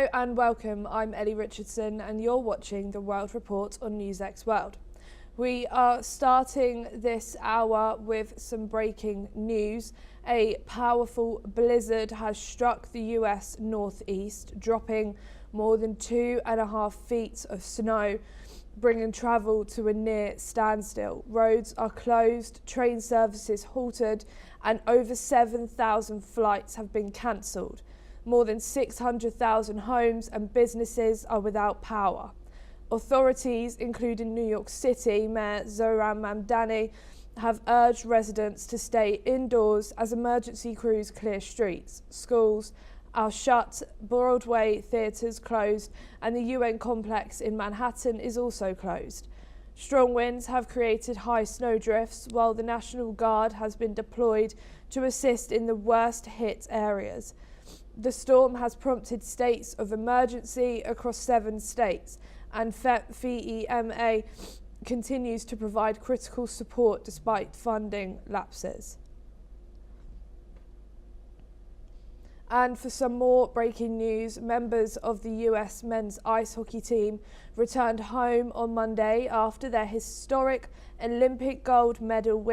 Hello and welcome, I'm Ellie Richardson and you're watching the World Report on NewsX World. We are starting this hour with some breaking news. A powerful blizzard has struck the US northeast, dropping more than 2.5 feet of snow, bringing travel to a near standstill. Roads are closed, train services halted, and over 7,000 flights have been cancelled. More than 600,000 homes and businesses are without power. Authorities, including New York City Mayor Zohran Mamdani, have urged residents to stay indoors as emergency crews clear streets. Schools are shut, Broadway theatres closed, and the UN complex in Manhattan is also closed. Strong winds have created high snowdrifts, while the National Guard has been deployed to assist in the worst hit areas. The storm has prompted states of emergency across 7 states, and FEMA continues to provide critical support despite funding lapses. And for some more breaking news, members of the US men's ice hockey team returned home on Monday after their historic Olympic gold medal win.